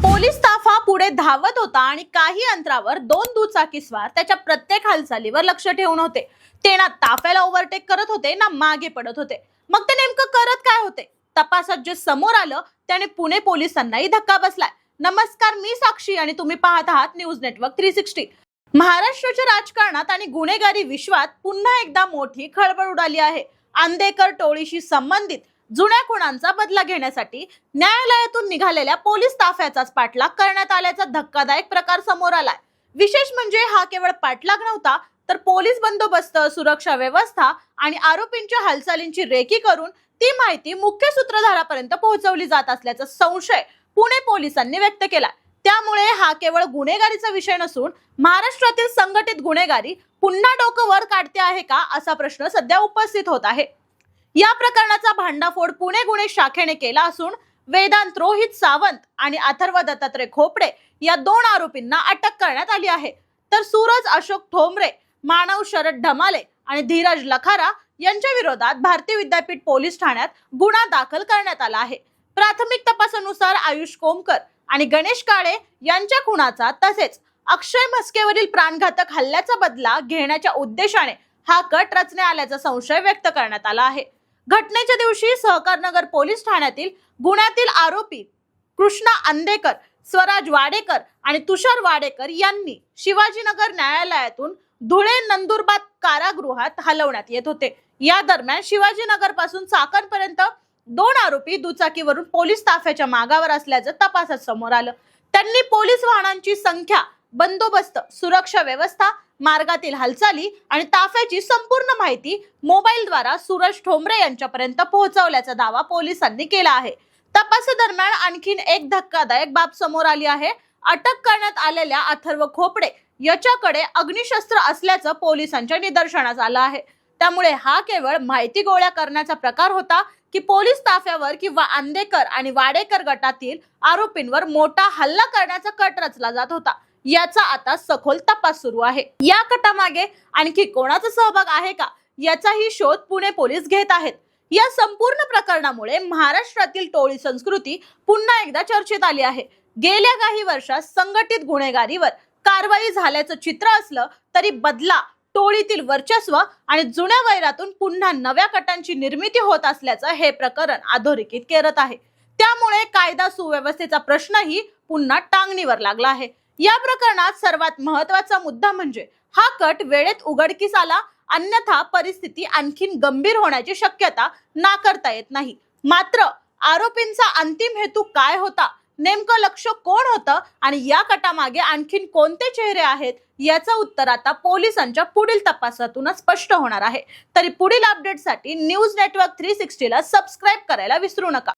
Police ताफा पुढे धावत होता आणि काही अंतरावर दोन दुचाकीस्वार त्याच्या प्रत्येक हालचालीवर लक्ष ठेवून होते. ते ना ताफ्याला ओव्हरटेक करत होते ना मागे पडत होते. मग ते नेमकं करत काय होते? तपासात जे समोर आलं त्याने पुणे पोलिसांनाही धक्का बसलाय. नमस्कार, मी साक्षी आणि तुम्ही पाहत आहात न्यूज नेटवर्क 360. महाराष्ट्राच्या राजकारणात आणि गुन्हेगारी विश्वात पुन्हा एकदा मोठी खळबळ उडाली आहे. अंधेकर टोळीशी संबंधित जुन्या खुणांचा बदला घेण्यासाठी न्यायालयातून निघालेल्या पोलीस ताफ्याचाच पाठलाग करण्यात आल्याचा धक्कादायक प्रकार समोर आलाय. विशेष म्हणजे हा केवळ पाठलाग नव्हता, तर पोलीस बंदोबस्त, सुरक्षा व्यवस्था आणि आरोपींच्या हालचालींची रेकी करून ती माहिती मुख्य सूत्रधारापर्यंत पोहोचवली जात असल्याचा संशय पुणे पोलिसांनी व्यक्त केला. त्यामुळे हा केवळ गुन्हेगारीचा विषय नसून महाराष्ट्रातील संघटित गुन्हेगारी पुन्हा डोकं वर काढते आहे का, असा प्रश्न सध्या उपस्थित होत आहे. या प्रकरणाचा भांडाफोड पुणे गुन्हे शाखेने केला असून वेदांत रोहित सावंत आणि अथर्व दत्तात्रय खोपडे या दोन आरोपींना अटक करण्यात आली आहे. तर सूरज अशोक ठोंबरे, मानव शरद ढमाले आणि धीरज लखारा यांच्या विरोधात भारतीय विद्यापीठ पोलीस ठाण्यात गुन्हा दाखल करण्यात आला आहे. प्राथमिक तपासानुसार आयुष कोमकर आणि गणेश काळे यांच्या खुनाचा तसेच अक्षय म्हस्केवरील प्राणघातक हल्ल्याचा बदला घेण्याच्या उद्देशाने हा कट रचण्यात आल्याचा संशय व्यक्त करण्यात आला आहे. घटनेच्या दिवशी सहकारनगर पोलीस ठाण्यातील गुन्ह्यातील आरोपी कृष्णा अंधेकर, स्वराज वाडेकर आणि तुषार वाडेकर यांनी शिवाजीनगर न्यायालयातून धुळे नंदुरबार कारागृहात हलवण्यात येत होते. या दरम्यान शिवाजीनगर पासून चाकणपर्यंत दोन आरोपी दुचाकीवरून पोलीस ताफ्याच्या मागावर असल्याचं तपासात समोर आलं. त्यांनी पोलीस वाहनांची संख्या, बंदोबस्त, सुरक्षा व्यवस्था, मार्गातील हालचाली आणि ताफ्याची संपूर्ण माहिती मोबाईलद्वारा सूरज ठोंबरे यांच्यापर्यंत पोहोचवल्याचा दावा पोलिसांनी केला आहे. तपासादरम्यान आणखीन एक धक्कादायक बाब समोर आली आहे. अटक करण्यात आलेल्या अथर्व खोपडे याच्याकडे अग्निशस्त्र असल्याचं पोलिसांच्या निदर्शनास आलं आहे. त्यामुळे हा केवळ माहिती गोळा करण्याचा प्रकार होता की पोलीस ताफ्यावर किंवा अंधेकर आणि वाडेकर गटातील आरोपींवर मोठा हल्ला करण्याचा कट रचला जात होता, याचा आता सखोल तपास सुरू आहे. या कटामागे आणखी कोणाचा सहभाग आहे का, याचाही शोध पुणे पोलीस घेत आहेत. या संपूर्ण प्रकरणामुळे महाराष्ट्रातील टोळी संस्कृती पुन्हा एकदा चर्चेत आली आहे. गेल्या काही वर्षात संघटित गुन्हेगारीवर कारवाई झाल्याचं चित्र असलं तरी बदला, टोळीतील वर्चस्व आणि जुन्या वैरातून पुन्हा नव्या कटांची निर्मिती होत असल्याचं हे प्रकरण अधोरेखित करत आहे. त्यामुळे कायदा सुव्यवस्थेचा प्रश्नही पुन्हा टांगणीवर लागला आहे. या प्रकरणात सर्वात महत्त्वाचा मुद्दा म्हणजे हा कट वेळेत उघडकीस आला, अन्यथा परिस्थिती आणखीन गंभीर होण्याची शक्यता नाकारता येत नाही. मात्र आरोपींचा अंतिम हेतू काय होता, नेमकं लक्ष कोण होतं आणि या कटामागे आणखीन कोणते चेहरे आहेत, याचं उत्तर आता पोलिसांच्या पुढील तपासातूनच स्पष्ट होणार आहे. तरी पुढील अपडेटसाठी न्यूज नेटवर्क 360 ला सबस्क्राईब करायला विसरू नका.